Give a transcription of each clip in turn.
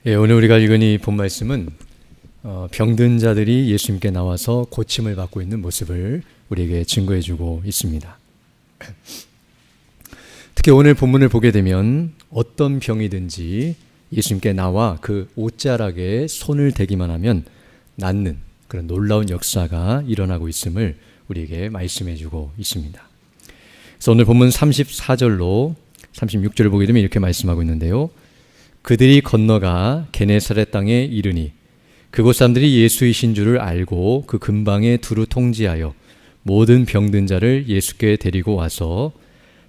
오늘 우리가 읽은 이 본 말씀은 병든 자들이 예수님께 나와서 고침을 받고 있는 모습을 우리에게 증거해주고 있습니다. 특히 오늘 본문을 보게 되면 어떤 병이든지 예수님께 나와 그 옷자락에 손을 대기만 하면 낫는 그런 놀라운 역사가 일어나고 있음을 우리에게 말씀해주고 있습니다. 그래서 오늘 본문 34절로 36절을 보게 되면 이렇게 말씀하고 있는데요. 그들이 건너가 게네사렛 땅에 이르니 그곳 사람들이 예수이신 줄을 알고 그 근방에 두루 통지하여 모든 병든 자를 예수께 데리고 와서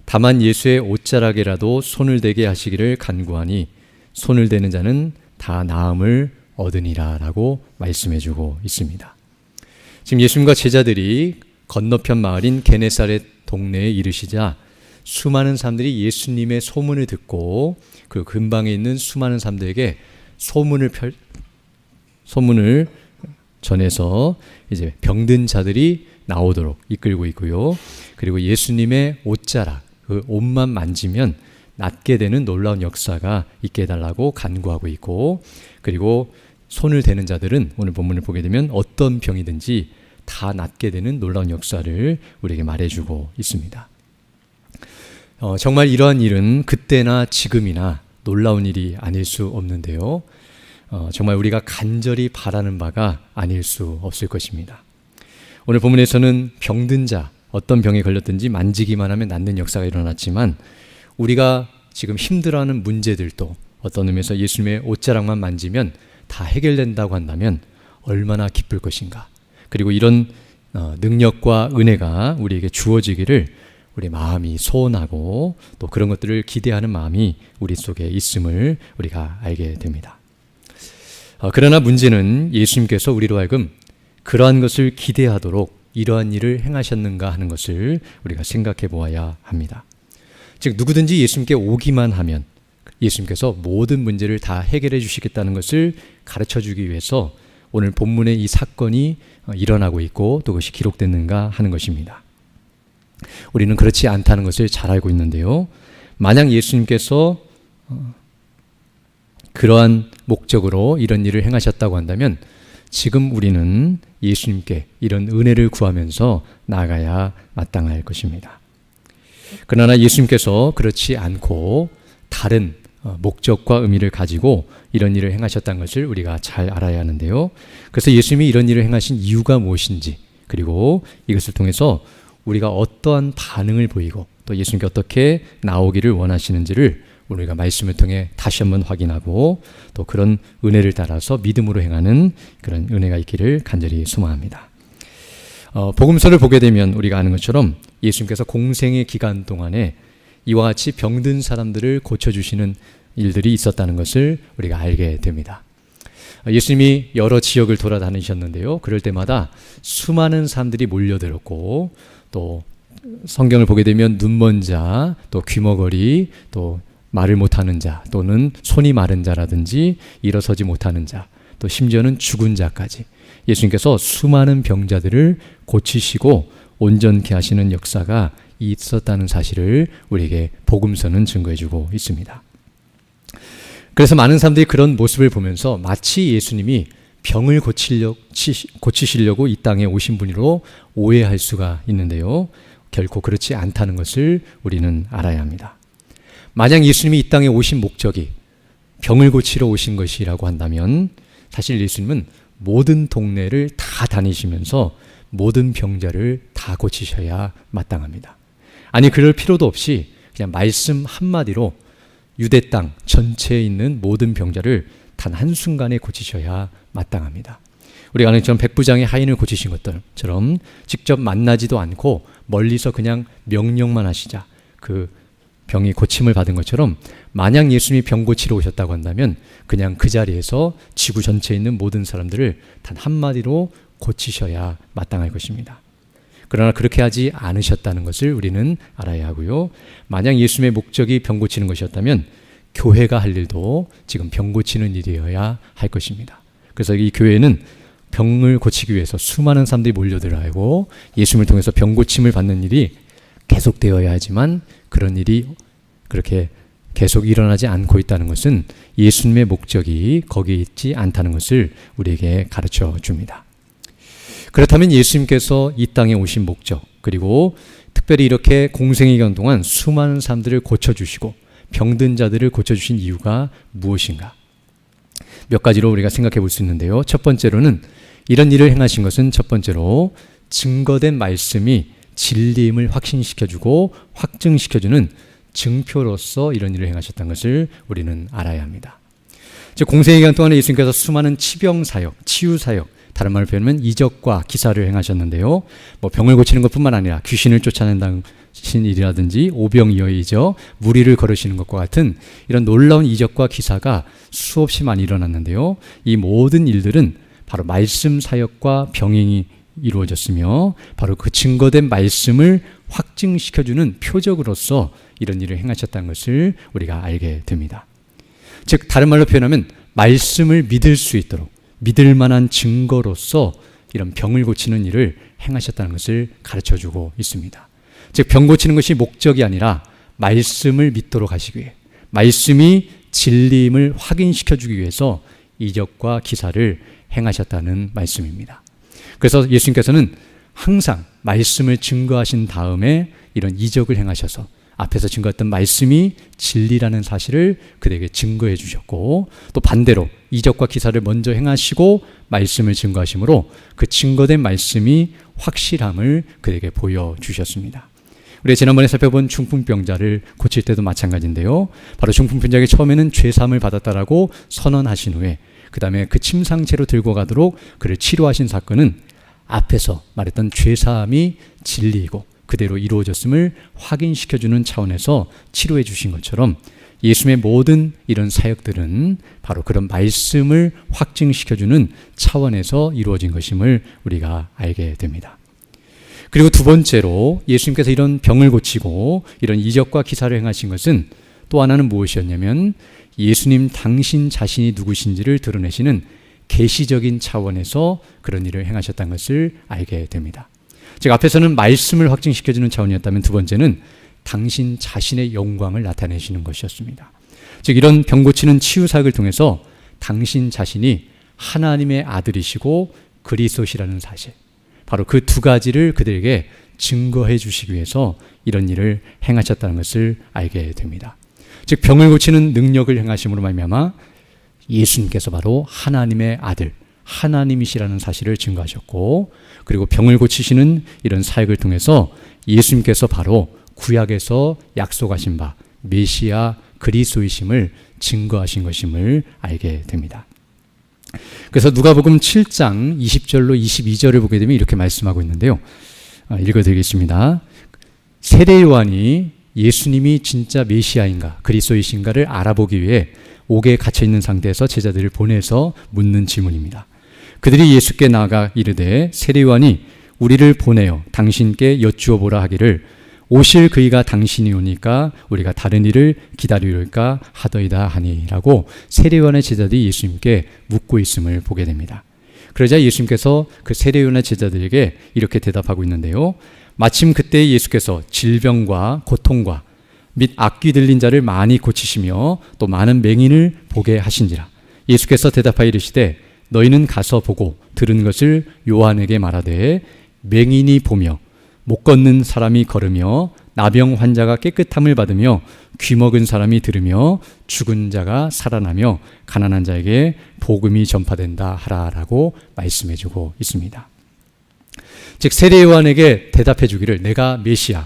다만 예수의 옷자락에라도 손을 대게 하시기를 간구하니 손을 대는 자는 다 나음을 얻으니라 라고 말씀해주고 있습니다. 지금 예수님과 제자들이 건너편 마을인 게네사렛 동네에 이르시자 수많은 사람들이 예수님의 소문을 듣고 그 근방에 있는 수많은 사람들에게 소문을 전해서 이제 병든 자들이 나오도록 이끌고 있고요. 그리고 예수님의 옷자락, 그 옷만 만지면 낫게 되는 놀라운 역사가 있게 해달라고 간구하고 있고, 그리고 손을 대는 자들은 오늘 본문을 보게 되면 어떤 병이든지 다 낫게 되는 놀라운 역사를 우리에게 말해주고 있습니다. 정말 이러한 일은 그때나 지금이나 놀라운 일이 아닐 수 없는데요. 정말 우리가 간절히 바라는 바가 아닐 수 없을 것입니다. 오늘 본문에서는 병든 자, 어떤 병에 걸렸든지 만지기만 하면 낫는 역사가 일어났지만 우리가 지금 힘들어하는 문제들도 어떤 의미에서 예수님의 옷자락만 만지면 다 해결된다고 한다면 얼마나 기쁠 것인가. 그리고 이런 능력과 은혜가 우리에게 주어지기를 우리 마음이 소원하고 또 그런 것들을 기대하는 마음이 우리 속에 있음을 우리가 알게 됩니다. 그러나 문제는 예수님께서 우리로 하여금 그러한 것을 기대하도록 이러한 일을 행하셨는가 하는 것을 우리가 생각해 보아야 합니다. 즉 누구든지 예수님께 오기만 하면 예수님께서 모든 문제를 다 해결해 주시겠다는 것을 가르쳐 주기 위해서 오늘 본문에 이 사건이 일어나고 있고 또 그것이 기록됐는가 하는 것입니다. 우리는 그렇지 않다는 것을 잘 알고 있는데요. 만약 예수님께서 그러한 목적으로 이런 일을 행하셨다고 한다면 지금 우리는 예수님께 이런 은혜를 구하면서 나아가야 마땅할 것입니다. 그러나 예수님께서 그렇지 않고 다른 목적과 의미를 가지고 이런 일을 행하셨다는 것을 우리가 잘 알아야 하는데요. 그래서 예수님이 이런 일을 행하신 이유가 무엇인지, 그리고 이것을 통해서 우리가 어떠한 반응을 보이고 또 예수님께 어떻게 나오기를 원하시는지를 우리가 말씀을 통해 다시 한번 확인하고 또 그런 은혜를 따라서 믿음으로 행하는 그런 은혜가 있기를 간절히 소망합니다. 복음서를 보게 되면 우리가 아는 것처럼 예수님께서 공생의 기간 동안에 이와 같이 병든 사람들을 고쳐주시는 일들이 있었다는 것을 우리가 알게 됩니다. 예수님이 여러 지역을 돌아다니셨는데요. 그럴 때마다 수많은 사람들이 몰려들었고 또 성경을 보게 되면 눈먼 자, 또 귀머거리, 또 말을 못하는 자, 또는 손이 마른 자라든지 일어서지 못하는 자, 또 심지어는 죽은 자까지 예수님께서 수많은 병자들을 고치시고 온전케 하시는 역사가 있었다는 사실을 우리에게 복음서는 증거해주고 있습니다. 그래서 많은 사람들이 그런 모습을 보면서 마치 예수님이 병을 고치시려고 이 땅에 오신 분으로 오해할 수가 있는데요. 결코 그렇지 않다는 것을 우리는 알아야 합니다. 만약 예수님이 이 땅에 오신 목적이 병을 고치러 오신 것이라고 한다면 사실 예수님은 모든 동네를 다 다니시면서 모든 병자를 다 고치셔야 마땅합니다. 아니 그럴 필요도 없이 그냥 말씀 한마디로 유대 땅 전체에 있는 모든 병자를 단 한순간에 고치셔야 마땅합니다. 우리가 아는 것처럼 백부장의 하인을 고치신 것처럼 직접 만나지도 않고 멀리서 그냥 명령만 하시자 그 병이 고침을 받은 것처럼 만약 예수님이 병 고치러 오셨다고 한다면 그냥 그 자리에서 지구 전체에 있는 모든 사람들을 단 한마디로 고치셔야 마땅할 것입니다. 그러나 그렇게 하지 않으셨다는 것을 우리는 알아야 하고요. 만약 예수님의 목적이 병 고치는 것이었다면 교회가 할 일도 지금 병 고치는 일이어야 할 것입니다. 그래서 이 교회는 병을 고치기 위해서 수많은 사람들이 몰려들어야 하고 예수님을 통해서 병 고침을 받는 일이 계속되어야 하지만 그런 일이 그렇게 계속 일어나지 않고 있다는 것은 예수님의 목적이 거기에 있지 않다는 것을 우리에게 가르쳐 줍니다. 그렇다면 예수님께서 이 땅에 오신 목적, 그리고 특별히 이렇게 공생의 기간 동안 수많은 사람들을 고쳐주시고 병든 자들을 고쳐주신 이유가 무엇인가? 몇 가지로 우리가 생각해 볼 수 있는데요. 첫 번째로는 이런 일을 행하신 것은 첫 번째로 증거된 말씀이 진리임을 확신시켜주고 확증시켜주는 증표로서 이런 일을 행하셨다는 것을 우리는 알아야 합니다. 즉 공생의 기간 동안에 예수님께서 수많은 치병사역, 치유사역, 다른 말로 표현하면 이적과 기사를 행하셨는데요. 병을 고치는 것뿐만 아니라 귀신을 쫓아낸다는 일이라든지 오병이어의 이적, 무리를 걸으시는 것과 같은 이런 놀라운 이적과 기사가 수없이 많이 일어났는데요. 이 모든 일들은 바로 말씀 사역과 병행이 이루어졌으며 바로 그 증거된 말씀을 확증시켜주는 표적으로서 이런 일을 행하셨다는 것을 우리가 알게 됩니다. 즉 다른 말로 표현하면 말씀을 믿을 수 있도록 믿을 만한 증거로서 이런 병을 고치는 일을 행하셨다는 것을 가르쳐주고 있습니다. 즉 병 고치는 것이 목적이 아니라 말씀을 믿도록 하시기 위해 말씀이 진리임을 확인시켜주기 위해서 이적과 기사를 행하셨다는 말씀입니다. 그래서 예수님께서는 항상 말씀을 증거하신 다음에 이런 이적을 행하셔서 앞에서 증거했던 말씀이 진리라는 사실을 그들에게 증거해 주셨고 또 반대로 이적과 기사를 먼저 행하시고 말씀을 증거하심으로 그 증거된 말씀이 확실함을 그들에게 보여주셨습니다. 우리가 지난번에 살펴본 중풍병자를 고칠 때도 마찬가지인데요. 바로 중풍병자에게 처음에는 죄사함을 받았다라고 선언하신 후에 그 다음에 그 침상채로 들고 가도록 그를 치료하신 사건은 앞에서 말했던 죄사함이 진리이고 그대로 이루어졌음을 확인시켜주는 차원에서 치료해 주신 것처럼 예수님의 모든 이런 사역들은 바로 그런 말씀을 확증시켜주는 차원에서 이루어진 것임을 우리가 알게 됩니다. 그리고 두 번째로 예수님께서 이런 병을 고치고 이런 이적과 기사를 행하신 것은 또 하나는 무엇이었냐면 예수님 당신 자신이 누구신지를 드러내시는 계시적인 차원에서 그런 일을 행하셨다는 것을 알게 됩니다. 즉 앞에서는 말씀을 확증시켜주는 차원이었다면 두 번째는 당신 자신의 영광을 나타내시는 것이었습니다. 즉 이런 병 고치는 치유사역을 통해서 당신 자신이 하나님의 아들이시고 그리스도시라는 사실, 바로 그 두 가지를 그들에게 증거해 주시기 위해서 이런 일을 행하셨다는 것을 알게 됩니다. 즉 병을 고치는 능력을 행하심으로 말미암아 예수님께서 바로 하나님의 아들, 하나님이시라는 사실을 증거하셨고 그리고 병을 고치시는 이런 사역을 통해서 예수님께서 바로 구약에서 약속하신 바 메시아 그리스도이심을 증거하신 것임을 알게 됩니다. 그래서 누가복음 7장 20절로 22절을 보게 되면 이렇게 말씀하고 있는데요. 읽어드리겠습니다. 세례 요한이 예수님이 진짜 메시아인가 그리스도이신가를 알아보기 위해 옥에 갇혀있는 상태에서 제자들을 보내서 묻는 질문입니다. 그들이 예수께 나아가 이르되 세례 요한이 우리를 보내어 당신께 여쭈어 보라 하기를 오실 그이가 당신이 오니까 우리가 다른 일을 기다리려까 하더이다 하니라고 세례 요한의 제자들이 예수님께 묻고 있음을 보게 됩니다. 그러자 예수님께서 그 세례 요한의 제자들에게 이렇게 대답하고 있는데요. 마침 그때 예수께서 질병과 고통과 및 악귀 들린 자를 많이 고치시며 또 많은 맹인을 보게 하신지라. 예수께서 대답하여 이르시되 너희는 가서 보고 들은 것을 요한에게 말하되 맹인이 보며 못 걷는 사람이 걸으며 나병 환자가 깨끗함을 받으며 귀먹은 사람이 들으며 죽은 자가 살아나며 가난한 자에게 복음이 전파된다 하라라고 말씀해주고 있습니다. 즉 세례 요한에게 대답해 주기를 내가 메시아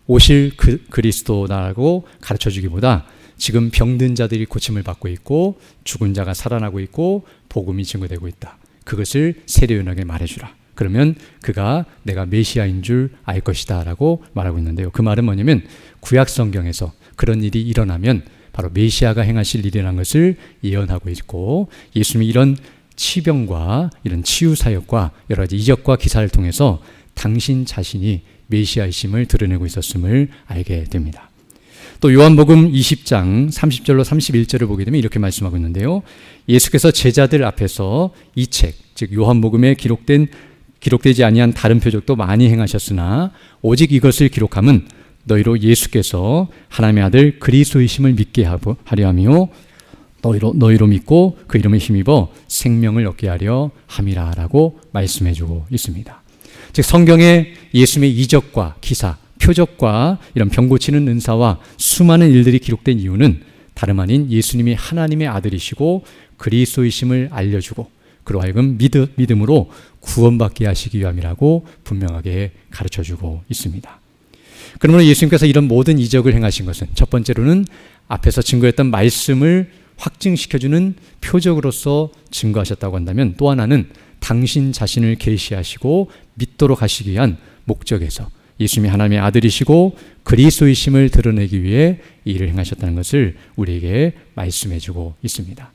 오실 그리스도다라고 가르쳐 주기보다 지금 병든 자들이 고침을 받고 있고 죽은 자가 살아나고 있고 복음이 증거되고 있다. 그것을 세례 요한에게 말해주라. 그러면 그가 내가 메시아인 줄 알 것이다 라고 말하고 있는데요. 그 말은 뭐냐면 구약 성경에서 그런 일이 일어나면 바로 메시아가 행하실 일이라는 것을 예언하고 있고 예수님이 이런 치병과 이런 치유사역과 여러 가지 이적과 기사를 통해서 당신 자신이 메시아이심을 드러내고 있었음을 알게 됩니다. 또 요한복음 20장 30절로 31절을 보게 되면 이렇게 말씀하고 있는데요. 예수께서 제자들 앞에서 이 책, 즉 요한복음에 기록되지 아니한 다른 표적도 많이 행하셨으나 오직 이것을 기록함은 너희로 예수께서 하나님의 아들 그리스도이심을 믿게 하려 하며 너희로 믿고 그 이름에 힘입어 생명을 얻게 하려 함이라 라고 말씀해주고 있습니다. 즉 성경에 예수님의 이적과 기사, 표적과 이런 병 고치는 은사와 수많은 일들이 기록된 이유는 다름 아닌 예수님이 하나님의 아들이시고 그리스도이심을 알려주고 그로 하여금 믿음으로 구원받게 하시기 위함이라고 분명하게 가르쳐주고 있습니다. 그러므로 예수님께서 이런 모든 이적을 행하신 것은 첫 번째로는 앞에서 증거했던 말씀을 확증시켜주는 표적으로서 증거하셨다고 한다면, 또 하나는 당신 자신을 계시하시고 믿도록 하시기 위한 목적에서 예수님이 하나님의 아들이시고 그리스도이심을 드러내기 위해 이 일을 행하셨다는 것을 우리에게 말씀해주고 있습니다.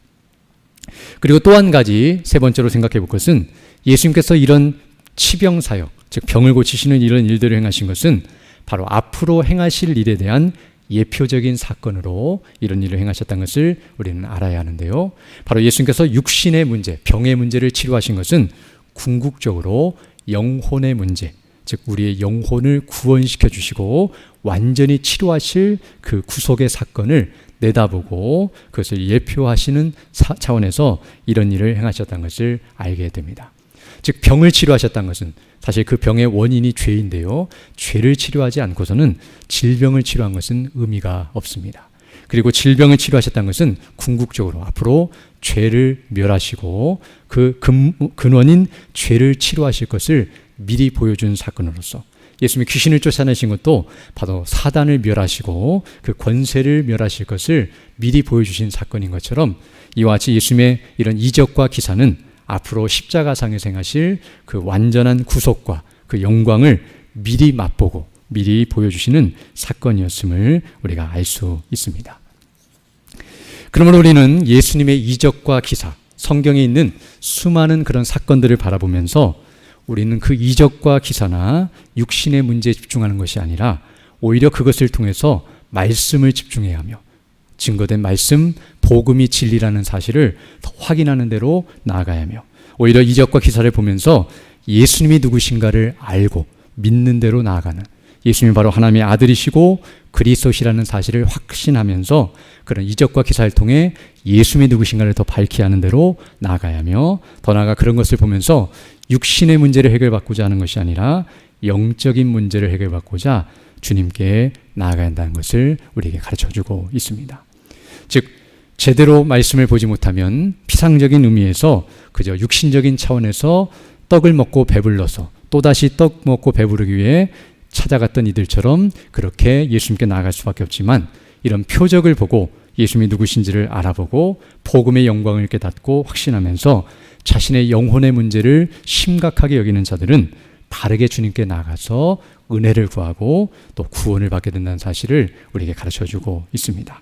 그리고 또 한 가지 세 번째로 생각해 볼 것은 예수님께서 이런 치병사역, 즉 병을 고치시는 이런 일들을 행하신 것은 바로 앞으로 행하실 일에 대한 예표적인 사건으로 이런 일을 행하셨다는 것을 우리는 알아야 하는데요. 바로 예수님께서 육신의 문제, 병의 문제를 치료하신 것은 궁극적으로 영혼의 문제, 즉 우리의 영혼을 구원시켜 주시고 완전히 치료하실 그 구속의 사건을 내다보고 그것을 예표하시는 차원에서 이런 일을 행하셨다는 것을 알게 됩니다. 즉 병을 치료하셨다는 것은 사실 그 병의 원인이 죄인데요. 죄를 치료하지 않고서는 질병을 치료한 것은 의미가 없습니다. 그리고 질병을 치료하셨다는 것은 궁극적으로 앞으로 죄를 멸하시고 그 근원인 죄를 치료하실 것을 미리 보여준 사건으로서 예수님이 귀신을 쫓아내신 것도 바로 사단을 멸하시고 그 권세를 멸하실 것을 미리 보여주신 사건인 것처럼 이와 같이 예수님의 이런 이적과 기사는 앞으로 십자가상에서 행하실 그 완전한 구속과 그 영광을 미리 맛보고 미리 보여주시는 사건이었음을 우리가 알 수 있습니다. 그러므로 우리는 예수님의 이적과 기사, 성경에 있는 수많은 그런 사건들을 바라보면서 우리는 그 이적과 기사나 육신의 문제에 집중하는 것이 아니라 오히려 그것을 통해서 말씀을 집중해야 하며 증거된 말씀, 복음이 진리라는 사실을 더 확인하는 대로 나아가야 하며 오히려 이적과 기사를 보면서 예수님이 누구신가를 알고 믿는 대로 나아가는, 예수님이 바로 하나님의 아들이시고 그리스도시라는 사실을 확신하면서 그런 이적과 기사를 통해 예수님이 누구신가를 더 밝히 하는 대로 나아가야 하며, 더 나아가 그런 것을 보면서 육신의 문제를 해결받고자 하는 것이 아니라 영적인 문제를 해결받고자 주님께 나아가야 한다는 것을 우리에게 가르쳐주고 있습니다. 즉 제대로 말씀을 보지 못하면 피상적인 의미에서 그저 육신적인 차원에서 떡을 먹고 배불러서 또다시 떡 먹고 배부르기 위해 찾아갔던 이들처럼 그렇게 예수님께 나아갈 수밖에 없지만, 이런 표적을 보고 예수님이 누구신지를 알아보고 복음의 영광을 깨닫고 확신하면서 자신의 영혼의 문제를 심각하게 여기는 자들은 바르게 주님께 나아가서 은혜를 구하고 또 구원을 받게 된다는 사실을 우리에게 가르쳐주고 있습니다.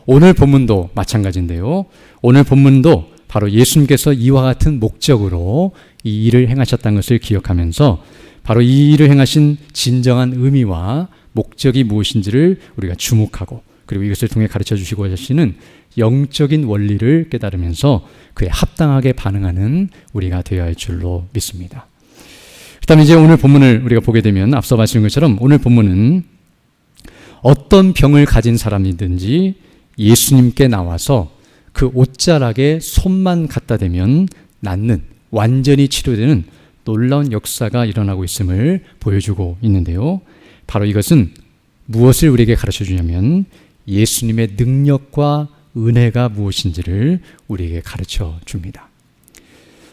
오늘 본문도 마찬가지인데요. 오늘 본문도 바로 예수님께서 이와 같은 목적으로 이 일을 행하셨다는 것을 기억하면서 바로 이 일을 행하신 진정한 의미와 목적이 무엇인지를 우리가 주목하고, 그리고 이것을 통해 가르쳐 주시고 하시는 영적인 원리를 깨달으면서 그에 합당하게 반응하는 우리가 되어야 할 줄로 믿습니다. 그 다음에 이제 오늘 본문을 우리가 보게 되면 앞서 말씀드린 것처럼 오늘 본문은 어떤 병을 가진 사람이든지 예수님께 나와서 그 옷자락에 손만 갖다 대면 낫는, 완전히 치료되는 놀라운 역사가 일어나고 있음을 보여주고 있는데요. 바로 이것은 무엇을 우리에게 가르쳐 주냐면 예수님의 능력과 은혜가 무엇인지를 우리에게 가르쳐 줍니다.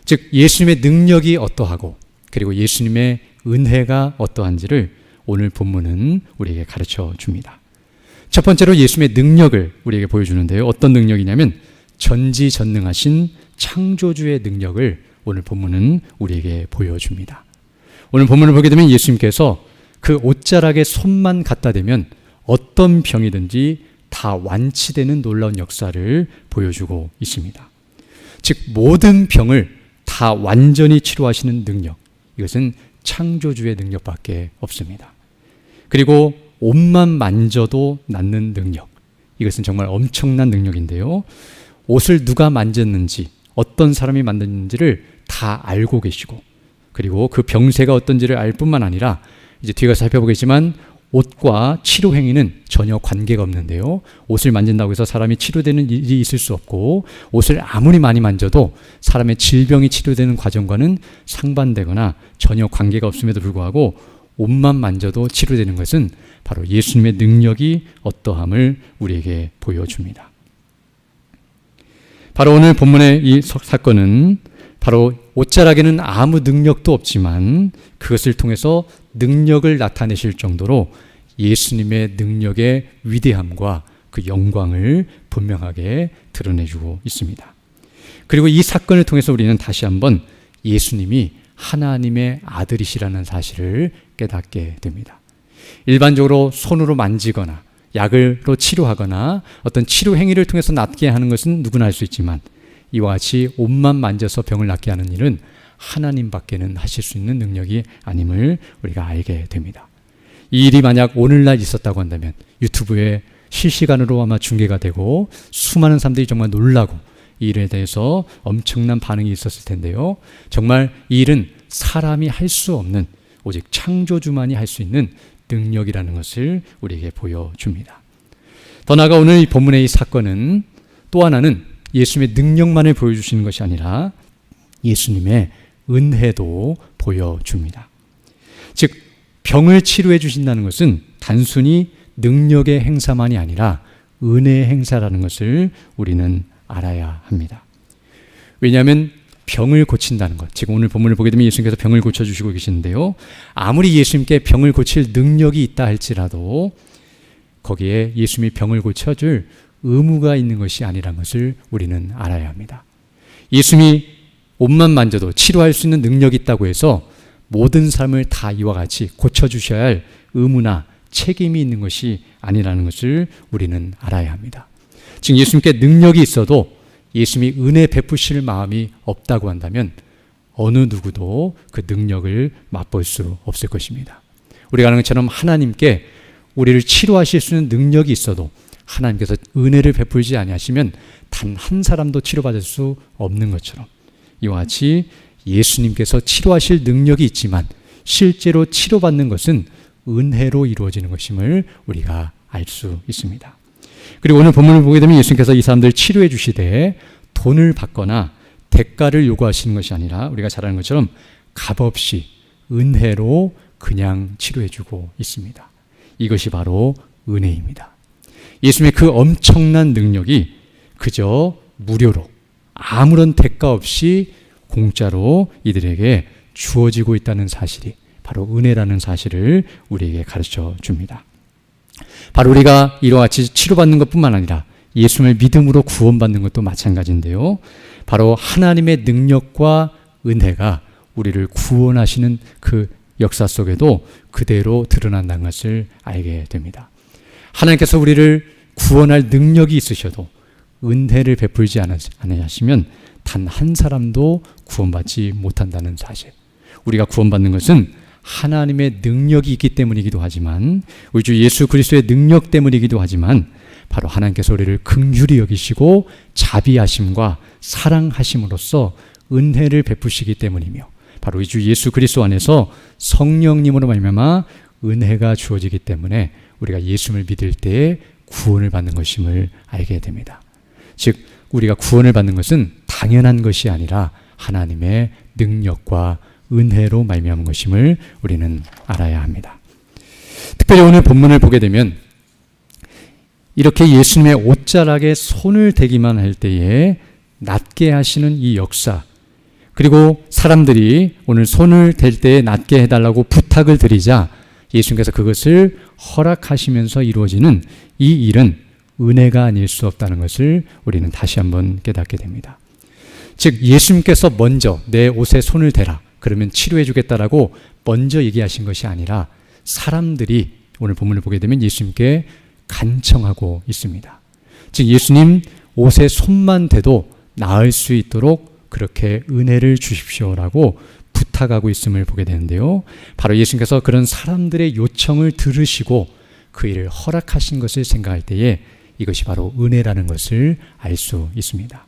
즉 예수님의 능력이 어떠하고 그리고 예수님의 은혜가 어떠한지를 오늘 본문은 우리에게 가르쳐 줍니다. 첫 번째로 예수님의 능력을 우리에게 보여주는데요. 어떤 능력이냐면 전지전능하신 창조주의 능력을 오늘 본문은 우리에게 보여줍니다. 오늘 본문을 보게 되면 예수님께서 그 옷자락에 손만 갖다 대면 어떤 병이든지 다 완치되는 놀라운 역사를 보여주고 있습니다. 즉 모든 병을 다 완전히 치료하시는 능력, 이것은 창조주의 능력밖에 없습니다. 그리고 옷만 만져도 낫는 능력, 이것은 정말 엄청난 능력인데요. 옷을 누가 만졌는지, 어떤 사람이 만졌는지를 다 알고 계시고, 그리고 그 병세가 어떤지를 알 뿐만 아니라 이제 뒤에 가서 살펴보겠지만 옷과 치료 행위는 전혀 관계가 없는데요. 옷을 만진다고 해서 사람이 치료되는 일이 있을 수 없고, 옷을 아무리 많이 만져도 사람의 질병이 치료되는 과정과는 상반되거나 전혀 관계가 없음에도 불구하고 옷만 만져도 치료되는 것은 바로 예수님의 능력이 어떠함을 우리에게 보여줍니다. 바로 오늘 본문의 이 사건은 바로 옷자락에는 아무 능력도 없지만 그것을 통해서 능력을 나타내실 정도로 예수님의 능력의 위대함과 그 영광을 분명하게 드러내주고 있습니다. 그리고 이 사건을 통해서 우리는 다시 한번 예수님이 하나님의 아들이시라는 사실을 깨닫게 됩니다. 일반적으로 손으로 만지거나 약으로 치료하거나 어떤 치료 행위를 통해서 낫게 하는 것은 누구나 할 수 있지만, 이와 같이 옷만 만져서 병을 낫게 하는 일은 하나님밖에는 하실 수 있는 능력이 아님을 우리가 알게 됩니다. 이 일이 만약 오늘날 있었다고 한다면 유튜브에 실시간으로 아마 중계가 되고 수많은 사람들이 정말 놀라고 이 일에 대해서 엄청난 반응이 있었을 텐데요. 정말 이 일은 사람이 할 수 없는, 오직 창조주만이 할 수 있는 능력이라는 것을 우리에게 보여줍니다. 더 나아가 오늘 이 본문의 이 사건은 또 하나는 예수님의 능력만을 보여주시는 것이 아니라 예수님의 은혜도 보여줍니다. 즉, 병을 치료해 주신다는 것은 단순히 능력의 행사만이 아니라 은혜의 행사라는 것을 우리는 알아야 합니다. 왜냐하면 병을 고친다는 것, 지금 오늘 본문을 보게 되면 예수님께서 병을 고쳐주시고 계시는데요. 아무리 예수님께 병을 고칠 능력이 있다 할지라도 거기에 예수님이 병을 고쳐줄 의무가 있는 것이 아니라는 것을 우리는 알아야 합니다. 예수님이 옷만 만져도 치료할 수 있는 능력이 있다고 해서 모든 삶을 다 이와 같이 고쳐주셔야 할 의무나 책임이 있는 것이 아니라는 것을 우리는 알아야 합니다. 지금 예수님께 능력이 있어도 예수님이 은혜 베푸실 마음이 없다고 한다면 어느 누구도 그 능력을 맛볼 수 없을 것입니다. 우리가 아는 것처럼 하나님께 우리를 치료하실 수 있는 능력이 있어도 하나님께서 은혜를 베풀지 아니하시면 단 한 사람도 치료받을 수 없는 것처럼, 이와 같이 예수님께서 치료하실 능력이 있지만 실제로 치료받는 것은 은혜로 이루어지는 것임을 우리가 알 수 있습니다. 그리고 오늘 본문을 보게 되면 예수님께서 이 사람들을 치료해 주시되 돈을 받거나 대가를 요구하시는 것이 아니라 우리가 잘 아는 것처럼 값없이 은혜로 그냥 치료해 주고 있습니다. 이것이 바로 은혜입니다. 예수님의 그 엄청난 능력이 그저 무료로 아무런 대가 없이 공짜로 이들에게 주어지고 있다는 사실이 바로 은혜라는 사실을 우리에게 가르쳐 줍니다. 바로 우리가 이와 같이 치료받는 것뿐만 아니라 예수님을 믿음으로 구원받는 것도 마찬가지인데요. 바로 하나님의 능력과 은혜가 우리를 구원하시는 그 역사 속에도 그대로 드러난다는 것을 알게 됩니다. 하나님께서 우리를 구원할 능력이 있으셔도 은혜를 베풀지 않으시면 단 한 사람도 구원받지 못한다는 사실. 우리가 구원받는 것은 하나님의 능력이 있기 때문이기도 하지만, 우리 주 예수 그리스도의 능력 때문이기도 하지만, 바로 하나님께서 우리를 긍휼히 여기시고 자비하심과 사랑하심으로써 은혜를 베푸시기 때문이며, 바로 우리 주 예수 그리스도 안에서 성령님으로 말미암아 은혜가 주어지기 때문에 우리가 예수님을 믿을 때에 구원을 받는 것임을 알게 됩니다. 즉, 우리가 구원을 받는 것은 당연한 것이 아니라 하나님의 능력과 은혜로 말미암은 것임을 우리는 알아야 합니다. 특별히 오늘 본문을 보게 되면 이렇게 예수님의 옷자락에 손을 대기만 할 때에 낫게 하시는 이 역사, 그리고 사람들이 오늘 손을 댈 때에 낫게 해달라고 부탁을 드리자 예수님께서 그것을 허락하시면서 이루어지는 이 일은 은혜가 아닐 수 없다는 것을 우리는 다시 한번 깨닫게 됩니다. 즉, 예수님께서 먼저 내 옷에 손을 대라, 그러면 치료해 주겠다라고 먼저 얘기하신 것이 아니라 사람들이 오늘 본문을 보게 되면 예수님께 간청하고 있습니다. 즉, 예수님 옷에 손만 대도 나을 수 있도록 그렇게 은혜를 주십시오라고 부탁하고 있음을 보게 되는데요. 바로 예수님께서 그런 사람들의 요청을 들으시고 그 일을 허락하신 것을 생각할 때에 이것이 바로 은혜라는 것을 알 수 있습니다.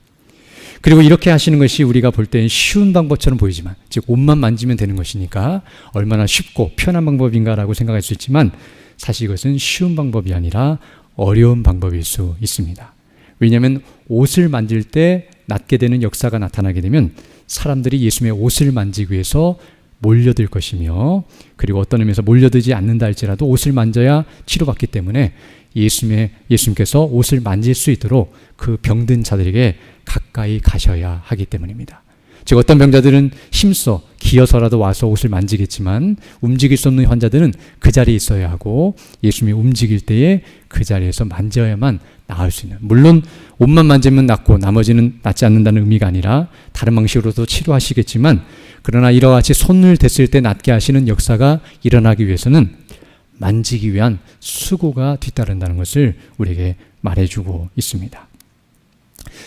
그리고 이렇게 하시는 것이 우리가 볼 때는 쉬운 방법처럼 보이지만, 즉 옷만 만지면 되는 것이니까 얼마나 쉽고 편한 방법인가라고 생각할 수 있지만, 사실 이것은 쉬운 방법이 아니라 어려운 방법일 수 있습니다. 왜냐하면 옷을 만질 때 낫게 되는 역사가 나타나게 되면 사람들이 예수님의 옷을 만지기 위해서 몰려들 것이며, 그리고 어떤 의미에서 몰려들지 않는다 할지라도 옷을 만져야 치료받기 때문에 예수님께서 옷을 만질 수 있도록 그 병든 자들에게 가까이 가셔야 하기 때문입니다. 즉 어떤 병자들은 힘써 기어서라도 와서 옷을 만지겠지만 움직일 수 없는 환자들은 그 자리에 있어야 하고, 예수님이 움직일 때에 그 자리에서 만져야만 나을 수 있는, 물론 옷만 만지면 낫고 나머지는 낫지 않는다는 의미가 아니라 다른 방식으로도 치료하시겠지만, 그러나 이와 같이 손을 댔을 때 낫게 하시는 역사가 일어나기 위해서는 만지기 위한 수고가 뒤따른다는 것을 우리에게 말해주고 있습니다.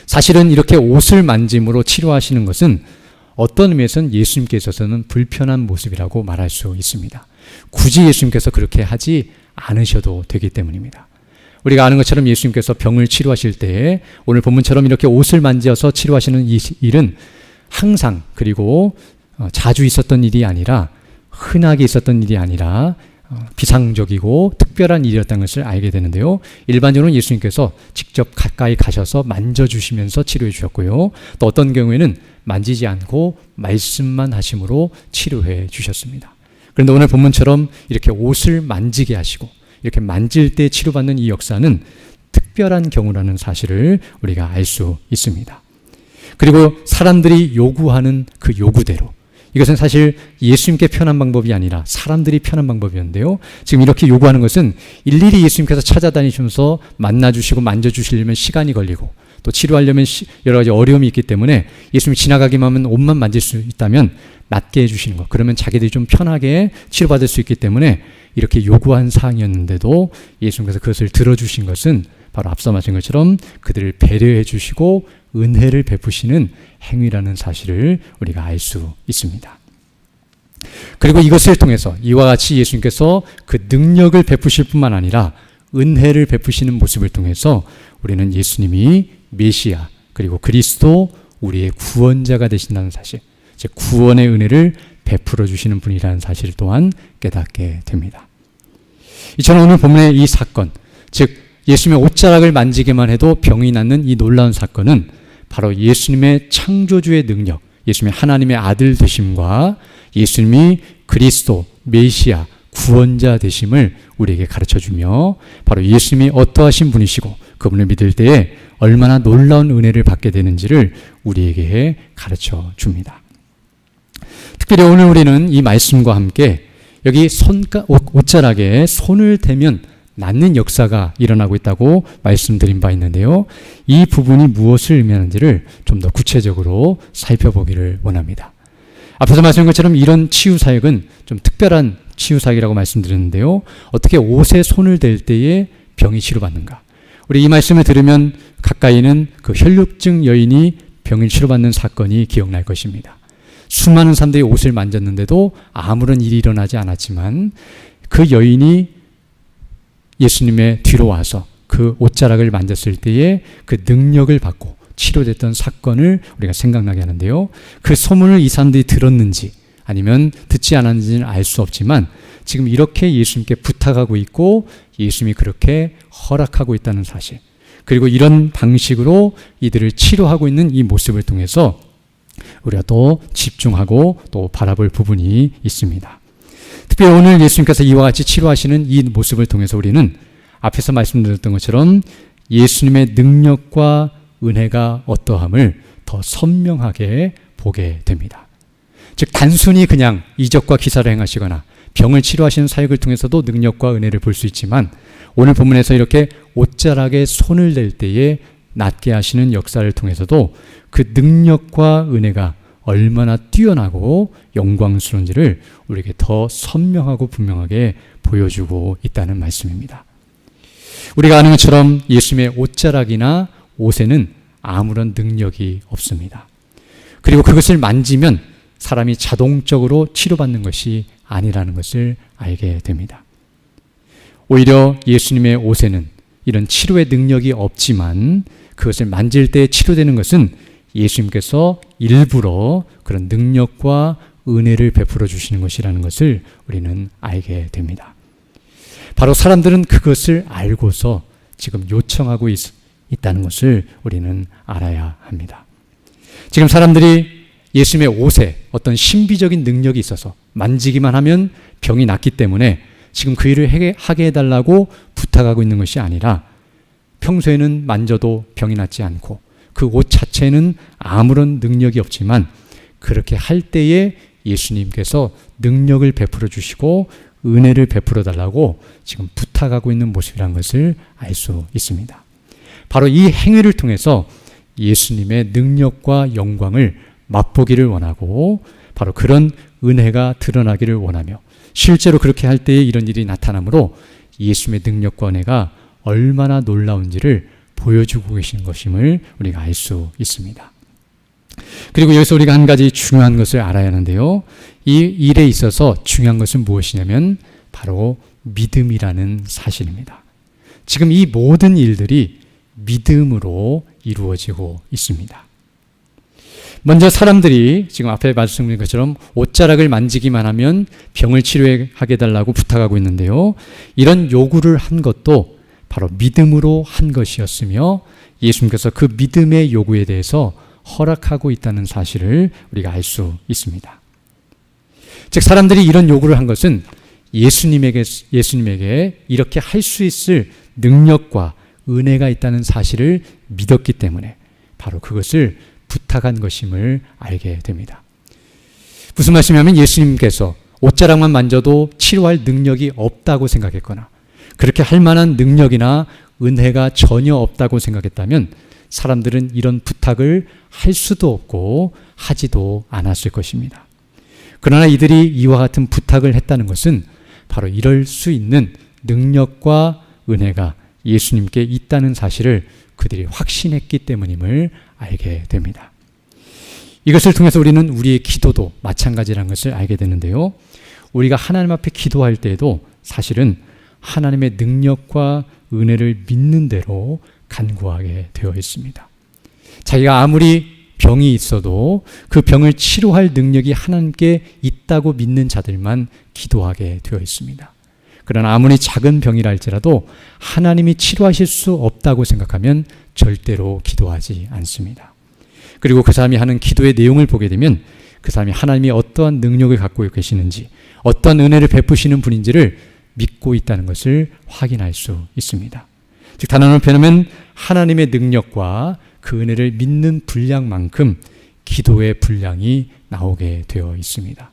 사실은 이렇게 옷을 만짐으로 치료하시는 것은 어떤 의미에서는 예수님께 있어서는 불편한 모습이라고 말할 수 있습니다. 굳이 예수님께서 그렇게 하지 않으셔도 되기 때문입니다. 우리가 아는 것처럼 예수님께서 병을 치료하실 때에 오늘 본문처럼 이렇게 옷을 만져서 치료하시는 이 일은 항상, 그리고 자주 있었던 일이 아니라, 흔하게 있었던 일이 아니라 비상적이고 특별한 일이었다는 것을 알게 되는데요. 일반적으로는 예수님께서 직접 가까이 가셔서 만져주시면서 치료해 주셨고요. 또 어떤 경우에는 만지지 않고 말씀만 하심으로 치료해 주셨습니다. 그런데 오늘 본문처럼 이렇게 옷을 만지게 하시고 이렇게 만질 때 치료받는 이 역사는 특별한 경우라는 사실을 우리가 알 수 있습니다. 그리고 사람들이 요구하는 그 요구대로, 이것은 사실 예수님께 편한 방법이 아니라 사람들이 편한 방법이었는데요. 지금 이렇게 요구하는 것은 일일이 예수님께서 찾아다니시면서 만나주시고 만져주시려면 시간이 걸리고, 또 치료하려면 여러 가지 어려움이 있기 때문에 예수님이 지나가기만 하면 옷만 만질 수 있다면 낫게 해주시는 것, 그러면 자기들이 좀 편하게 치료받을 수 있기 때문에 이렇게 요구한 사항이었는데도 예수님께서 그것을 들어주신 것은 바로 앞서 말씀한 것처럼 그들을 배려해 주시고 은혜를 베푸시는 행위라는 사실을 우리가 알 수 있습니다. 그리고 이것을 통해서 이와 같이 예수님께서 그 능력을 베푸실 뿐만 아니라 은혜를 베푸시는 모습을 통해서 우리는 예수님이 메시아, 그리고 그리스도, 우리의 구원자가 되신다는 사실, 즉 구원의 은혜를 베풀어 주시는 분이라는 사실 또한 깨닫게 됩니다. 이처럼 오늘 본문의 이 사건, 즉 예수님의 옷자락을 만지기만 해도 병이 낫는 이 놀라운 사건은 바로 예수님의 창조주의 능력, 예수님의 하나님의 아들 되심과 예수님이 그리스도, 메시아, 구원자 되심을 우리에게 가르쳐주며, 바로 예수님이 어떠하신 분이시고 그분을 믿을 때에 얼마나 놀라운 은혜를 받게 되는지를 우리에게 가르쳐줍니다. 특별히 오늘 우리는 이 말씀과 함께 여기 옷자락에 손을 대면 낫는 역사가 일어나고 있다고 말씀드린 바 있는데요. 이 부분이 무엇을 의미하는지를 좀 더 구체적으로 살펴보기를 원합니다. 앞에서 말씀한 것처럼 이런 치유 사역은 좀 특별한 치유 사역이라고 말씀드렸는데요. 어떻게 옷에 손을 댈 때에 병이 치료받는가? 우리 이 말씀을 들으면 가까이는 그 혈루증 여인이 병을 치료받는 사건이 기억날 것입니다. 수많은 사람들이 옷을 만졌는데도 아무런 일이 일어나지 않았지만 그 여인이 예수님의 뒤로 와서 그 옷자락을 만졌을 때에 그 능력을 받고 치료됐던 사건을 우리가 생각나게 하는데요. 그 소문을 이 사람들이 들었는지 아니면 듣지 않았는지는 알 수 없지만 지금 이렇게 예수님께 부탁하고 있고 예수님이 그렇게 허락하고 있다는 사실, 그리고 이런 방식으로 이들을 치료하고 있는 이 모습을 통해서 우리가 또 집중하고 또 바라볼 부분이 있습니다. 특별히 오늘 예수님께서 이와 같이 치료하시는 이 모습을 통해서 우리는 앞에서 말씀드렸던 것처럼 예수님의 능력과 은혜가 어떠함을 더 선명하게 보게 됩니다. 즉 단순히 그냥 이적과 기사를 행하시거나 병을 치료하시는 사역을 통해서도 능력과 은혜를 볼 수 있지만 오늘 본문에서 이렇게 옷자락에 손을 댈 때에 낫게 하시는 역사를 통해서도 그 능력과 은혜가 얼마나 뛰어나고 영광스러운지를 우리에게 더 선명하고 분명하게 보여주고 있다는 말씀입니다. 우리가 아는 것처럼 예수님의 옷자락이나 옷에는 아무런 능력이 없습니다. 그리고 그것을 만지면 사람이 자동적으로 치료받는 것이 아니라는 것을 알게 됩니다. 오히려 예수님의 옷에는 이런 치료의 능력이 없지만 그것을 만질 때 치료되는 것은 예수님께서 일부러 그런 능력과 은혜를 베풀어 주시는 것이라는 것을 우리는 알게 됩니다. 바로 사람들은 그것을 알고서 지금 요청하고 있다는 것을 우리는 알아야 합니다. 지금 사람들이 예수님의 옷에 어떤 신비적인 능력이 있어서 만지기만 하면 병이 낫기 때문에 지금 그 일을 하게 해달라고 부탁하고 있는 것이 아니라 평소에는 만져도 병이 낫지 않고 그 옷 자체는 아무런 능력이 없지만 그렇게 할 때에 예수님께서 능력을 베풀어 주시고 은혜를 베풀어 달라고 지금 부탁하고 있는 모습이라는 것을 알 수 있습니다. 바로 이 행위를 통해서 예수님의 능력과 영광을 맛보기를 원하고 바로 그런 은혜가 드러나기를 원하며 실제로 그렇게 할 때에 이런 일이 나타나므로 예수님의 능력과 은혜가 얼마나 놀라운지를 보여주고 계신 것임을 우리가 알 수 있습니다. 그리고 여기서 우리가 한 가지 중요한 것을 알아야 하는데요. 이 일에 있어서 중요한 것은 무엇이냐면 바로 믿음이라는 사실입니다. 지금 이 모든 일들이 믿음으로 이루어지고 있습니다. 먼저 사람들이 지금 앞에 말씀드린 것처럼 옷자락을 만지기만 하면 병을 치료하게 해달라고 부탁하고 있는데요. 이런 요구를 한 것도 바로 믿음으로 한 것이었으며 예수님께서 그 믿음의 요구에 대해서 허락하고 있다는 사실을 우리가 알 수 있습니다. 즉 사람들이 이런 요구를 한 것은 예수님에게 이렇게 할 수 있을 능력과 은혜가 있다는 사실을 믿었기 때문에 바로 그것을 부탁한 것임을 알게 됩니다. 무슨 말씀이냐면 예수님께서 옷자락만 만져도 치료할 능력이 없다고 생각했거나 그렇게 할 만한 능력이나 은혜가 전혀 없다고 생각했다면 사람들은 이런 부탁을 할 수도 없고 하지도 않았을 것입니다. 그러나 이들이 이와 같은 부탁을 했다는 것은 바로 이럴 수 있는 능력과 은혜가 예수님께 있다는 사실을 그들이 확신했기 때문임을 알게 됩니다. 이것을 통해서 우리는 우리의 기도도 마찬가지라는 것을 알게 되는데요. 우리가 하나님 앞에 기도할 때에도 사실은 하나님의 능력과 은혜를 믿는 대로 간구하게 되어 있습니다. 자기가 아무리 병이 있어도 그 병을 치료할 능력이 하나님께 있다고 믿는 자들만 기도하게 되어 있습니다. 그러나 아무리 작은 병이라 할지라도 하나님이 치료하실 수 없다고 생각하면 절대로 기도하지 않습니다. 그리고 그 사람이 하는 기도의 내용을 보게 되면 그 사람이 하나님이 어떠한 능력을 갖고 계시는지 어떠한 은혜를 베푸시는 분인지를 믿고 있다는 것을 확인할 수 있습니다. 즉 단어로 표현하면 하나님의 능력과 그 은혜를 믿는 분량만큼 기도의 분량이 나오게 되어 있습니다.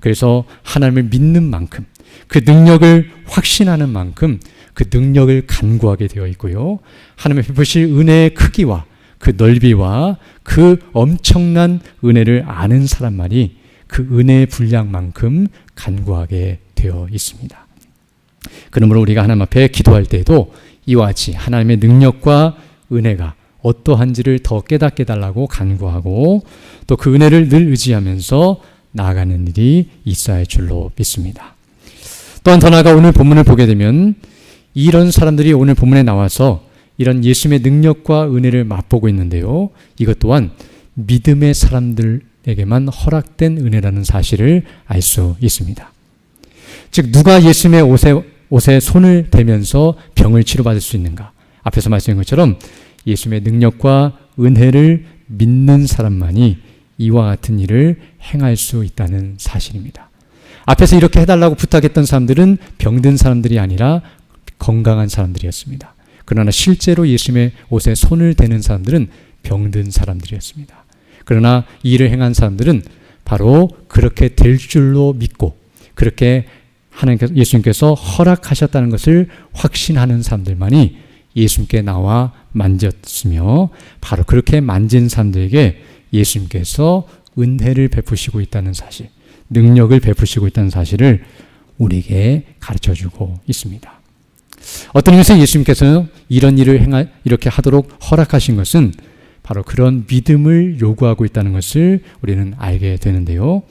그래서 하나님을 믿는 만큼 그 능력을 확신하는 만큼 그 능력을 간구하게 되어 있고요. 하나님의 베푸실 은혜의 크기와 그 넓이와 그 엄청난 은혜를 아는 사람만이 그 은혜의 분량만큼 간구하게 되어 있습니다. 그러므로 우리가 하나님 앞에 기도할 때에도 이와 같이 하나님의 능력과 은혜가 어떠한지를 더 깨닫게 달라고 간구하고 또 그 은혜를 늘 의지하면서 나아가는 일이 있어야 할 줄로 믿습니다. 또한 더 나아가 오늘 본문을 보게 되면 이런 사람들이 오늘 본문에 나와서 이런 예수님의 능력과 은혜를 맛보고 있는데요. 이것 또한 믿음의 사람들에게만 허락된 은혜라는 사실을 알 수 있습니다. 즉 누가 예수님의 옷에 손을 대면서 병을 치료받을 수 있는가? 앞에서 말씀드린 것처럼 예수님의 능력과 은혜를 믿는 사람만이 이와 같은 일을 행할 수 있다는 사실입니다. 앞에서 이렇게 해달라고 부탁했던 사람들은 병든 사람들이 아니라 건강한 사람들이었습니다. 그러나 실제로 예수님의 옷에 손을 대는 사람들은 병든 사람들이었습니다. 그러나 이 일을 행한 사람들은 바로 그렇게 될 줄로 믿고 그렇게 예수님께서 허락하셨다는 것을 확신하는 사람들만이 예수님께 나와 만졌으며 바로 그렇게 만진 사람들에게 예수님께서 은혜를 베푸시고 있다는 사실, 능력을 베푸시고 있다는 사실을 우리에게 가르쳐주고 있습니다. 어떤 의미에서 예수님께서 이런 일을 이렇게 하도록 허락하신 것은 바로 그런 믿음을 요구하고 있다는 것을 우리는 알게 되는데요.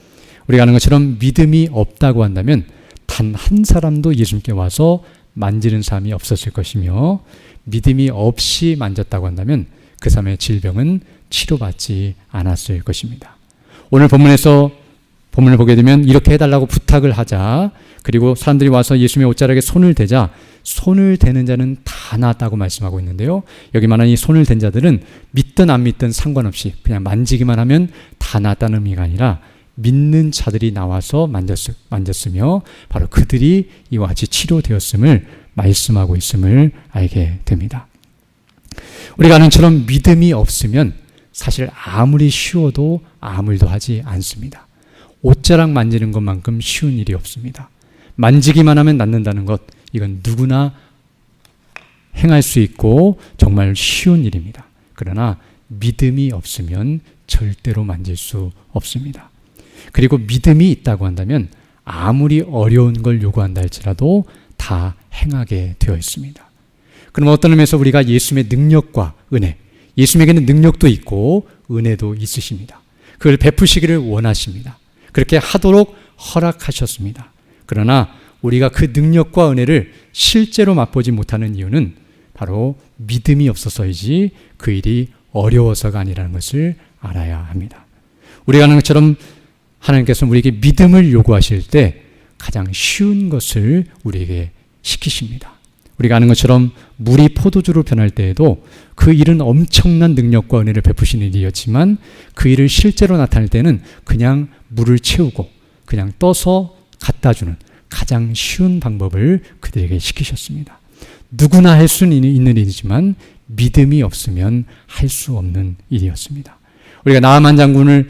우리가 아는 것처럼 믿음이 없다고 한다면 단 한 사람도 예수님께 와서 만지는 사람이 없었을 것이며 믿음이 없이 만졌다고 한다면 그 사람의 질병은 치료받지 않았을 것입니다. 오늘 본문에서 본문을 보게 되면 이렇게 해달라고 부탁을 하자, 그리고 사람들이 와서 예수님의 옷자락에 손을 대자 손을 대는 자는 다 나았다고 말씀하고 있는데요. 여기 말하는 이 손을 댄 자들은 믿든 안 믿든 상관없이 그냥 만지기만 하면 다 나았다는 의미가 아니라 믿는 자들이 나와서 만졌으며 바로 그들이 이와 같이 치료되었음을 말씀하고 있음을 알게 됩니다. 우리가 아는 것처럼 믿음이 없으면 사실 아무리 쉬워도 아무 일도 하지 않습니다. 옷자락 만지는 것만큼 쉬운 일이 없습니다. 만지기만 하면 낫는다는 것, 이건 누구나 행할 수 있고 정말 쉬운 일입니다. 그러나 믿음이 없으면 절대로 만질 수 없습니다. 그리고 믿음이 있다고 한다면 아무리 어려운 걸 요구한다 할지라도 다 행하게 되어 있습니다. 그럼 어떤 의미에서 우리가 예수님의 능력과 은혜, 예수님에게는 능력도 있고 은혜도 있으십니다. 그걸 베푸시기를 원하십니다. 그렇게 하도록 허락하셨습니다. 그러나 우리가 그 능력과 은혜를 실제로 맛보지 못하는 이유는 바로 믿음이 없어서이지 그 일이 어려워서가 아니라는 것을 알아야 합니다. 우리가 아는 것처럼 하나님께서 우리에게 믿음을 요구하실 때 가장 쉬운 것을 우리에게 시키십니다. 우리가 아는 것처럼 물이 포도주로 변할 때에도 그 일은 엄청난 능력과 은혜를 베푸시는 일이었지만 그 일을 실제로 나타낼 때는 그냥 물을 채우고 그냥 떠서 갖다 주는 가장 쉬운 방법을 그들에게 시키셨습니다. 누구나 할 수 있는 일이지만 믿음이 없으면 할 수 없는 일이었습니다. 우리가 나아만 장군을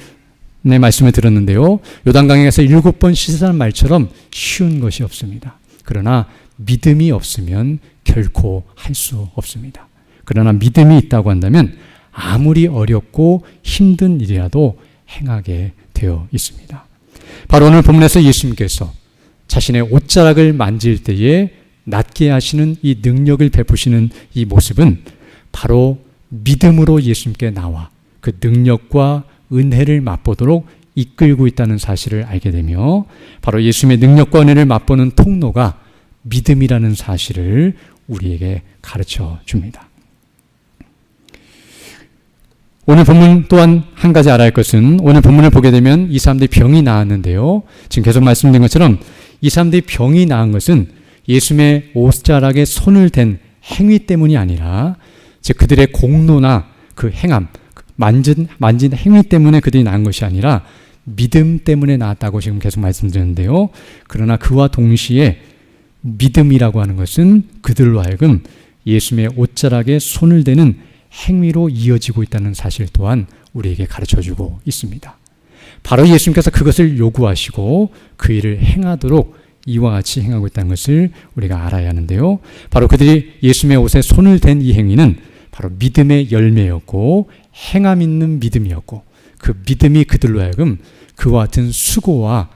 내 말씀을 들었는데요. 요단강에서 7번 씻으라는 말처럼 쉬운 것이 없습니다. 그러나 믿음이 없으면 결코 할 수 없습니다. 그러나 믿음이 있다고 한다면 아무리 어렵고 힘든 일이라도 행하게 되어 있습니다. 바로 오늘 본문에서 예수님께서 자신의 옷자락을 만질 때에 낫게 하시는 이 능력을 베푸시는 이 모습은 바로 믿음으로 예수님께 나와 그 능력과 은혜를 맛보도록 이끌고 있다는 사실을 알게 되며 바로 예수님의 능력과 은혜를 맛보는 통로가 믿음이라는 사실을 우리에게 가르쳐 줍니다. 오늘 본문 또한 한 가지 알아야 할 것은 오늘 본문을 보게 되면 이 사람들이 병이 나았는데요. 지금 계속 말씀드린 것처럼 이 사람들이 병이 나은 것은 예수님의 옷자락에 손을 댄 행위 때문이 아니라 즉 그들의 공로나 그 행함, 만진 행위 때문에 그들이 나은 것이 아니라 믿음 때문에 나았다고 지금 계속 말씀드렸는데요. 그러나 그와 동시에 믿음이라고 하는 것은 그들로 하여금 예수님의 옷자락에 손을 대는 행위로 이어지고 있다는 사실 또한 우리에게 가르쳐주고 있습니다. 바로 예수님께서 그것을 요구하시고 그 일을 행하도록 이와 같이 행하고 있다는 것을 우리가 알아야 하는데요. 바로 그들이 예수님의 옷에 손을 댄 이 행위는 바로 믿음의 열매였고 행함 있는 믿음이었고 그 믿음이 그들로 하여금 그와 같은 수고와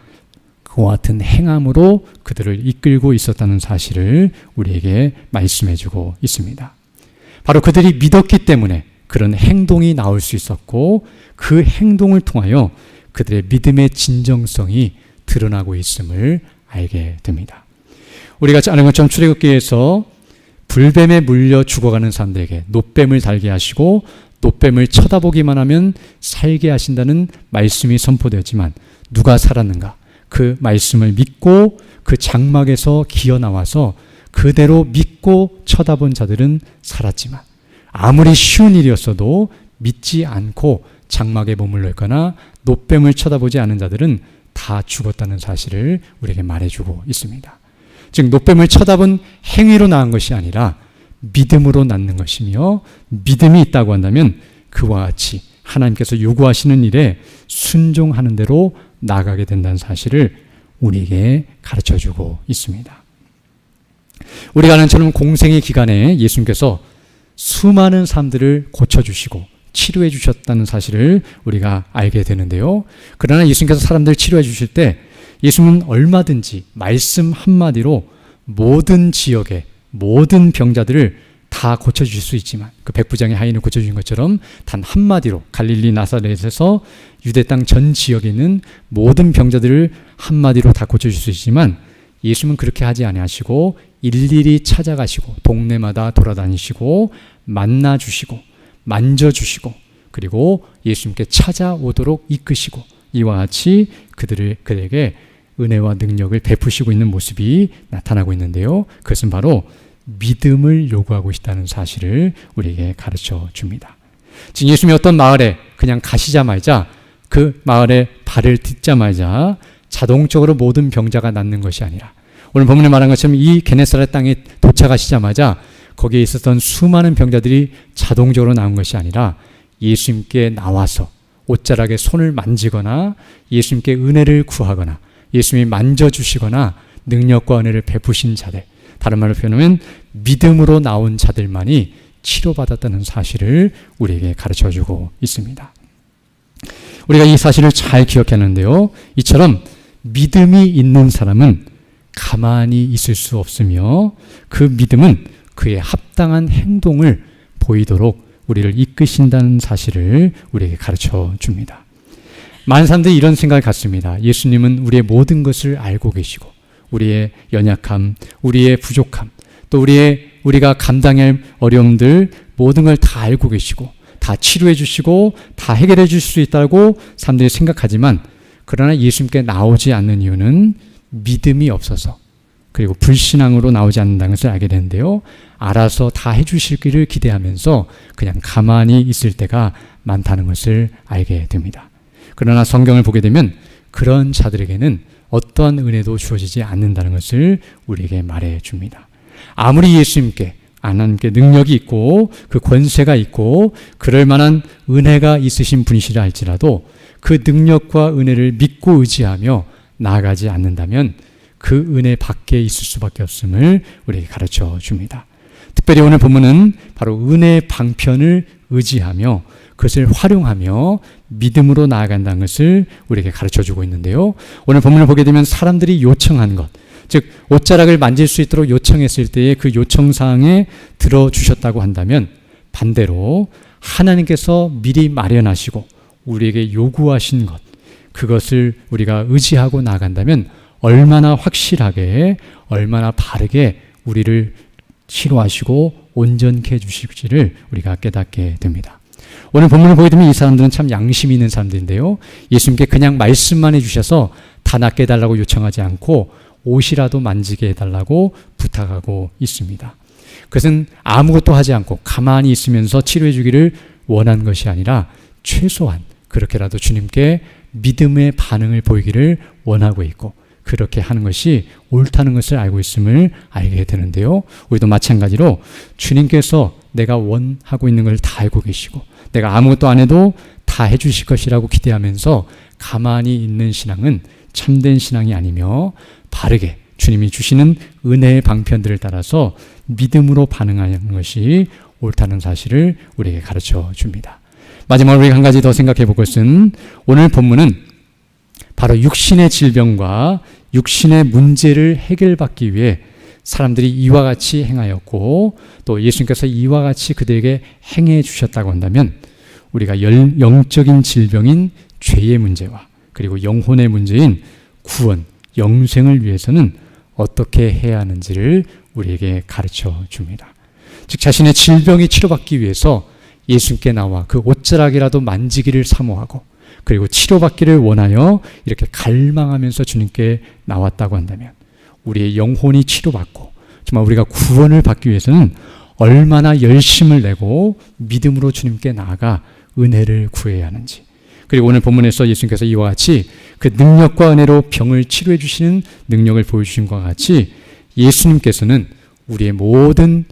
그와 같은 행함으로 그들을 이끌고 있었다는 사실을 우리에게 말씀해주고 있습니다. 바로 그들이 믿었기 때문에 그런 행동이 나올 수 있었고 그 행동을 통하여 그들의 믿음의 진정성이 드러나고 있음을 알게 됩니다. 우리가 아는 것처럼 출애굽기에서 불뱀에 물려 죽어가는 사람들에게 놋뱀을 달게 하시고 놋뱀을 쳐다보기만 하면 살게 하신다는 말씀이 선포되었지만 누가 살았는가? 그 말씀을 믿고 그 장막에서 기어 나와서 그대로 믿고 쳐다본 자들은 살았지만 아무리 쉬운 일이었어도 믿지 않고 장막에 머물러 있거나 놋뱀을 쳐다보지 않은 자들은 다 죽었다는 사실을 우리에게 말해주고 있습니다. 즉 놋뱀을 쳐다본 행위로 낳은 것이 아니라 믿음으로 낳는 것이며 믿음이 있다고 한다면 그와 같이 하나님께서 요구하시는 일에 순종하는 대로 나아가게 된다는 사실을 우리에게 가르쳐주고 있습니다. 우리가 아는 처럼 공생의 기간에 예수님께서 수많은 사람들을 고쳐주시고 치료해 주셨다는 사실을 우리가 알게 되는데요. 그러나 예수님께서 사람들을 치료해 주실 때 예수님은 얼마든지 말씀 한마디로 모든 지역의 모든 병자들을 다 고쳐주실 수 있지만 그 백부장의 하인을 고쳐주신 것처럼 단 한마디로 갈릴리 나사렛에서 유대 땅 전 지역에 있는 모든 병자들을 한마디로 다 고쳐주실 수 있지만 예수님은 그렇게 하지 아니하시고 일일이 찾아가시고 동네마다 돌아다니시고 만나주시고 만져주시고 그리고 예수님께 찾아오도록 이끄시고 이와 같이 그들에게 은혜와 능력을 베푸시고 있는 모습이 나타나고 있는데요. 그것은 바로 믿음을 요구하고 있다는 사실을 우리에게 가르쳐 줍니다. 지금 예수님이 어떤 마을에 그냥 가시자마자 그 마을에 발을 딛자마자 자동적으로 모든 병자가 낫는 것이 아니라 오늘 본문에 말한 것처럼 이 게네사렛 땅에 도착하시자마자 거기에 있었던 수많은 병자들이 자동적으로 나온 것이 아니라 예수님께 나와서 옷자락에 손을 만지거나 예수님께 은혜를 구하거나 예수님이 만져주시거나 능력과 은혜를 베푸신 자들, 다른 말로 표현하면 믿음으로 나온 자들만이 치료받았다는 사실을 우리에게 가르쳐주고 있습니다. 우리가 이 사실을 잘 기억하는데요. 이처럼 믿음이 있는 사람은 가만히 있을 수 없으며 그 믿음은 그의 합당한 행동을 보이도록 우리를 이끄신다는 사실을 우리에게 가르쳐 줍니다. 많은 사람들이 이런 생각을 갖습니다. 예수님은 우리의 모든 것을 알고 계시고 우리의 연약함, 우리의 부족함, 또 우리가 감당할 어려움들 모든 걸 다 알고 계시고 다 치료해 주시고 다 해결해 주실 수 있다고 사람들이 생각하지만 그러나 예수님께 나오지 않는 이유는 믿음이 없어서 그리고 불신앙으로 나오지 않는다는 것을 알게 되는데요. 알아서 다 해주시기를 기대하면서 그냥 가만히 있을 때가 많다는 것을 알게 됩니다. 그러나 성경을 보게 되면 그런 자들에게는 어떠한 은혜도 주어지지 않는다는 것을 우리에게 말해 줍니다. 아무리 예수님께 하나님께 능력이 있고 그 권세가 있고 그럴 만한 은혜가 있으신 분이시라 할지라도 그 능력과 은혜를 믿고 의지하며 나아가지 않는다면 그 은혜 밖에 있을 수밖에 없음을 우리에게 가르쳐 줍니다. 특별히 오늘 본문은 바로 은혜의 방편을 의지하며 그것을 활용하며 믿음으로 나아간다는 것을 우리에게 가르쳐주고 있는데요. 오늘 본문을 보게 되면 사람들이 요청한 것, 즉 옷자락을 만질 수 있도록 요청했을 때의 그 요청사항에 들어주셨다고 한다면 반대로 하나님께서 미리 마련하시고 우리에게 요구하신 것, 그것을 우리가 의지하고 나아간다면 얼마나 확실하게, 얼마나 바르게 우리를 치료하시고 온전케 해주실지를 우리가 깨닫게 됩니다. 오늘 본문을 보게 되면 이 사람들은 참 양심이 있는 사람들인데요. 예수님께 그냥 말씀만 해주셔서 다 낫게 해달라고 요청하지 않고 옷이라도 만지게 해달라고 부탁하고 있습니다. 그것은 아무것도 하지 않고 가만히 있으면서 치료해 주기를 원한 것이 아니라 최소한 그렇게라도 주님께 믿음의 반응을 보이기를 원하고 있고 그렇게 하는 것이 옳다는 것을 알고 있음을 알게 되는데요. 우리도 마찬가지로 주님께서 내가 원하고 있는 걸 다 알고 계시고 내가 아무것도 안 해도 다 해주실 것이라고 기대하면서 가만히 있는 신앙은 참된 신앙이 아니며 바르게 주님이 주시는 은혜의 방편들을 따라서 믿음으로 반응하는 것이 옳다는 사실을 우리에게 가르쳐 줍니다. 마지막으로 우리가 한 가지 더 생각해 볼 것은 오늘 본문은 바로 육신의 질병과 육신의 문제를 해결받기 위해 사람들이 이와 같이 행하였고 또 예수님께서 이와 같이 그들에게 행해 주셨다고 한다면 우리가 영적인 질병인 죄의 문제와 그리고 영혼의 문제인 구원, 영생을 위해서는 어떻게 해야 하는지를 우리에게 가르쳐 줍니다. 즉 자신의 질병이 치료받기 위해서 예수님께 나와 그 옷자락이라도 만지기를 사모하고 그리고 치료받기를 원하여 이렇게 갈망하면서 주님께 나왔다고 한다면 우리의 영혼이 치료받고 정말 우리가 구원을 받기 위해서는 얼마나 열심을 내고 믿음으로 주님께 나아가 은혜를 구해야 하는지 그리고 오늘 본문에서 예수님께서 이와 같이 그 능력과 은혜로 병을 치료해 주시는 능력을 보여주신 것과 같이 예수님께서는 우리의 모든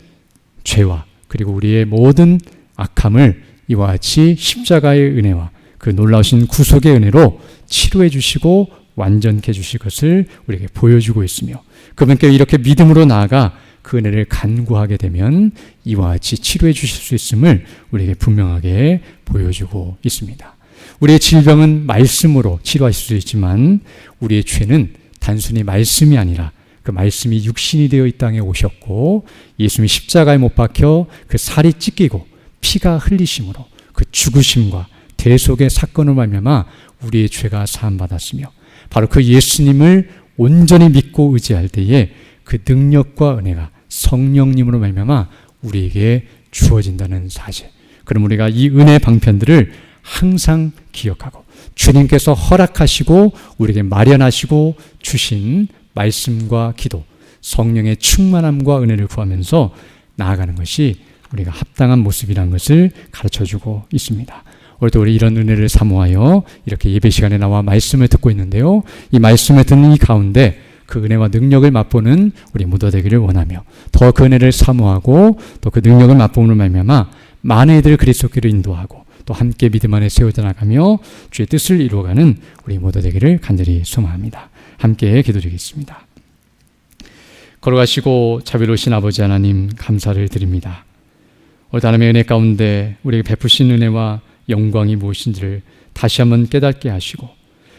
죄와 그리고 우리의 모든 악함을 이와 같이 십자가의 은혜와 그 놀라우신 구속의 은혜로 치료해 주시고 완전케 해주실 것을 우리에게 보여주고 있으며 그분께 이렇게 믿음으로 나아가 그 은혜를 간구하게 되면 이와 같이 치료해 주실 수 있음을 우리에게 분명하게 보여주고 있습니다. 우리의 질병은 말씀으로 치료하실 수 있지만 우리의 죄는 단순히 말씀이 아니라 그 말씀이 육신이 되어 이 땅에 오셨고 예수님이 십자가에 못 박혀 그 살이 찢기고 피가 흘리심으로 그 죽으심과 대속의 사건을 말미암아 우리의 죄가 사함받았으며 바로 그 예수님을 온전히 믿고 의지할 때에 그 능력과 은혜가 성령님으로 말미암아 우리에게 주어진다는 사실 그럼 우리가 이 은혜 방편들을 항상 기억하고 주님께서 허락하시고 우리에게 마련하시고 주신 말씀과 기도, 성령의 충만함과 은혜를 구하면서 나아가는 것이 우리가 합당한 모습이라는 것을 가르쳐주고 있습니다. 오늘도 우리 이런 은혜를 사모하여 이렇게 예배 시간에 나와 말씀을 듣고 있는데요. 이 말씀을 듣는 이 가운데 그 은혜와 능력을 맛보는 우리 모두 되기를 원하며 더 그 은혜를 사모하고 또 그 능력을 맛보는 말미암아 많은 이들을 그리스도께로 인도하고 또 함께 믿음 안에 세워져 나가며 주의 뜻을 이루어가는 우리 모두 되기를 간절히 소망합니다. 함께 기도드리겠습니다. 걸어가시고 자비로우신 아버지 하나님 감사를 드립니다. 오늘 하나님의 은혜 가운데 우리에게 베푸신 은혜와 영광이 무엇인지를 다시 한번 깨닫게 하시고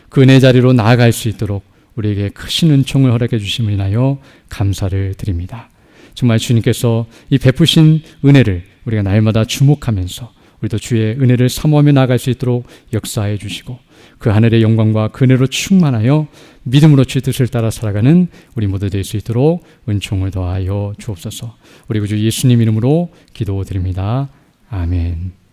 그 은혜 자리로 나아갈 수 있도록 우리에게 크신 은총을 허락해 주심을 인하여 감사를 드립니다. 정말 주님께서 이 베푸신 은혜를 우리가 날마다 주목하면서 우리도 주의 은혜를 사모하며 나아갈 수 있도록 역사해 주시고 그 하늘의 영광과 그 은혜로 충만하여 믿음으로 주의 뜻을 따라 살아가는 우리 모두 될 수 있도록 은총을 더하여 주옵소서. 우리 구주 예수님 이름으로 기도드립니다. 아멘.